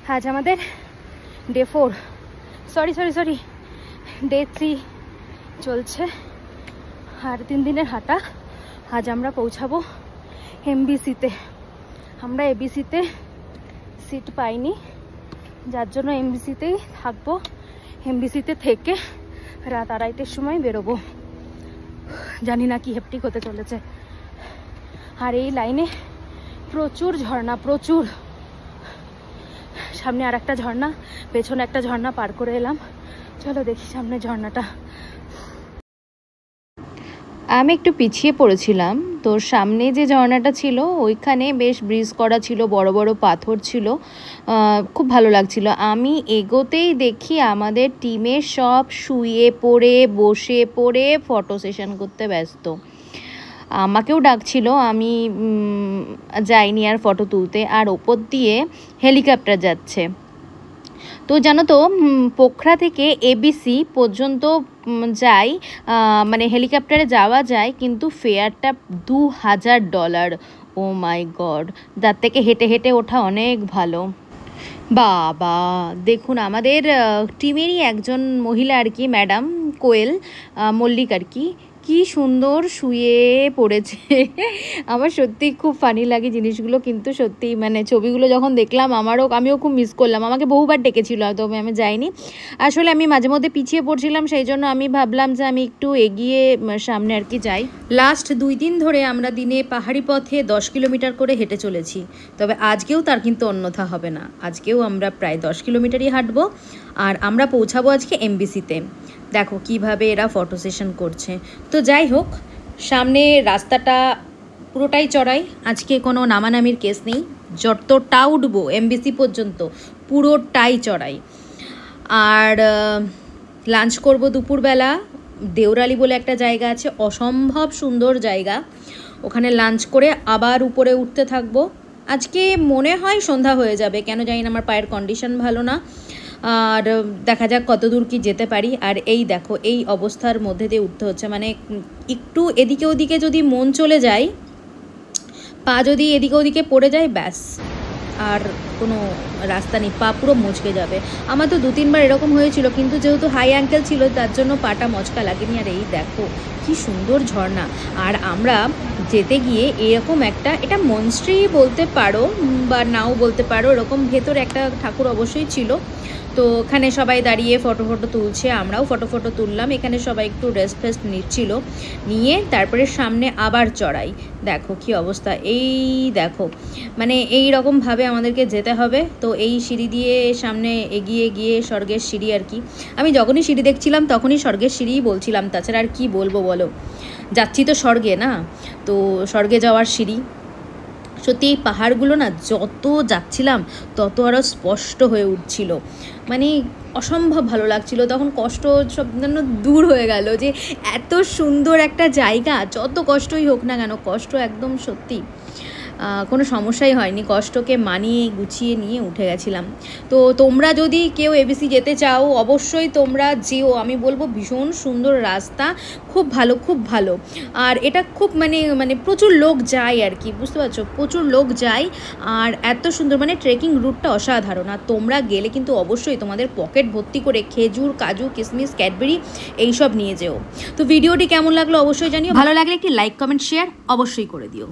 আজ আমাদের day 4 sorry day 3 চলছে, আর 3 দিনের হাঁটা। আজ আমরা পৌঁছাবো এমবিসিতে। আমরা এবিসিতে সিট পাইনি, যার জন্য এমবিসিতেই থাকবো। এমবিসিতে থেকে রাত 2:30-টের সময় বেরোবো। জানি না কি হেপটিক হতে চলেছে। আর এই লাইনে প্রচুর ঝর্ণা, প্রচুর। সামনে আর একটা ঝর্ণা, পেছনে একটা ঝর্ণা পার করে এলাম। চলো দেখি সামনে ঝর্ণাটা। আমি একটু পিছিয়ে পড়েছিলাম, তো সামনে যে ঝর্ণাটা ছিল ওইখানে বেশ ব্রিজ করা ছিল, বড় বড় পাথর ছিল, খুব ভালো লাগছিল। আমি এগোতেই দেখি আমাদের টিমের সব শুয়ে পড়ে বসে পড়ে ফটো সেশন করতে ব্যস্ত। আমাকেও ডাকছিল, আমি যাইনি আর ফটো তুলতে। আর ওপর দিয়ে হেলিকপ্টার যাচ্ছে। তো জানো তো, পোখরা থেকে এবিসি পর্যন্ত যাই, মানে হেলিকপ্টারে যাওয়া যায়, কিন্তু ফেয়ারটা $2000। ও মাই গড, তার থেকে হেঁটে হেঁটে ওঠা অনেক ভালো। বাবা দেখুন, আমাদের টিমেরই একজন মহিলা আর কি, ম্যাডাম কোয়েল মল্লিক আর কি, কি সুন্দর শুয়ে পড়েছে। আমার সত্যি খুব ফানি লাগে জিনিসগুলো, কিন্তু সত্যি মানে ছবিগুলো যখন দেখলাম আমিও খুব মিস করলাম। আমাকে বহুবার ডেকেছিল, তবে আমি যাইনি। আসলে আমি মাঝে মধ্যে পিছিয়ে পড়ছিলাম, সেই জন্য আমি ভাবলাম যে আমি একটু এগিয়ে সামনে আর কি যাই। লাস্ট 2 দিন ধরে আমরা দিনে পাহাড়ি পথে 10 কিলোমিটার করে হেঁটে চলেছি, তবে আজকেও তার কিন্তু অন্যথা হবে না। আজকেও আমরা প্রায় 10 কিলোমিটারই হাঁটবো, আর আমরা পৌঁছাবো আজকে এমবিসিতে। দেখো কিভাবে এরা ফটো সেশন করছে। তো যাই হোক, সামনে রাস্তাটা পুরোটাই চড়াই, আজকে কোনো নামানামির কেস নেই। যতটা উঠবো এমবিসি পর্যন্ত পুরোটাই চড়াই। আর লাঞ্চ করব দুপুরবেলা। দেওরালি বলে একটা জায়গা আছে, অসম্ভব সুন্দর জায়গা। ওখানে লাঞ্চ করে আবার উপরে উঠতে থাকবো। আজকে মনে হয় সন্ধ্যা হয়ে যাবে, কেন জানি না, আমার পায়ের কন্ডিশন ভালো না। আর দেখা যাক কত দূর কি যেতে পারি। আর এই দেখো, এই অবস্থার মধ্যে দিয়ে উঠতে হচ্ছে, মানে একটু এদিকে ওদিকে যদি মন চলে যায়, পা যদি এদিকে ওদিকে পড়ে যায়, ব্যাস আর কোনো রাস্তা নেই, পা পুরো মচকে যাবে। আমার তো 2-3 বার এরকম হয়েছিল, কিন্তু যেহেতু হাই অ্যাঙ্কেল ছিল তার জন্য পাটা মচকা লাগেনি। আর এই দেখো কি সুন্দর ঝর্ণা। আর আমরা যেতে গিয়ে এরকম একটা, এটা মনস্ট্রি বলতে পারো বা নাও বলতে পারো, এরকম ভেতরে একটা ঠাকুর অবশ্যই ছিল। তো ওখানে সবাই দাঁড়িয়ে ফটো তুলছে, আমরাও ফটো তুললাম। এখানে সবাই একটু রেস্ট ফেস্ট নিচ্ছিল, নিয়ে তারপরে সামনে আবার চড়াই। দেখো কি অবস্থা, এই দেখো, মানে এই রকমভাবে আমাদেরকে যেতে হবে। তো এই সিঁড়ি দিয়ে সামনে এগিয়ে গিয়ে স্বর্গের সিঁড়ি আর কি। আমি যখনই সিঁড়ি দেখছিলাম তখনই স্বর্গের সিঁড়িই বলছিলাম, তাছাড়া আর কি বলবো বলো, যাচ্ছি তো স্বর্গে না, তো স্বর্গে যাওয়ার সিঁড়ি। সত্যি এই পাহাড়গুলো না যত যাচ্ছিলাম তত আরও স্পষ্ট হয়ে উঠছিল, মানে অসম্ভব ভালো লাগছিল। তখন কষ্ট সব যেন দূর হয়ে গেল, যে এত সুন্দর একটা জায়গা, যত কষ্টই হোক না কেন, কষ্ট একদম সত্যি কোনো সমস্যাই হয়নি, কষ্টকে মানিয়ে গুছিয়ে নিয়ে উঠে গেছিলাম। তো তোমরা যদি কেউ এবিসি যেতে চাও অবশ্যই তোমরা যেও, আমি বলবো ভীষণ সুন্দর রাস্তা, খুব ভালো খুব ভালো। আর এটা খুব মানে প্রচুর লোক যায় আর কি, বুঝতে পারছো, প্রচুর লোক যায়। আর এত সুন্দর, মানে ট্রেকিং রুটটা অসাধারণ। আর তোমরা গেলে কিন্তু অবশ্যই তোমাদের পকেট ভর্তি করে খেজুর, কাজু, কিশমিশ, ক্যাডবেরি এইসব নিয়ে যেও। তো ভিডিওটি কেমন লাগলো অবশ্যই জানিও, ভালো লাগলে একটি লাইক কমেন্ট শেয়ার অবশ্যই করে দিও।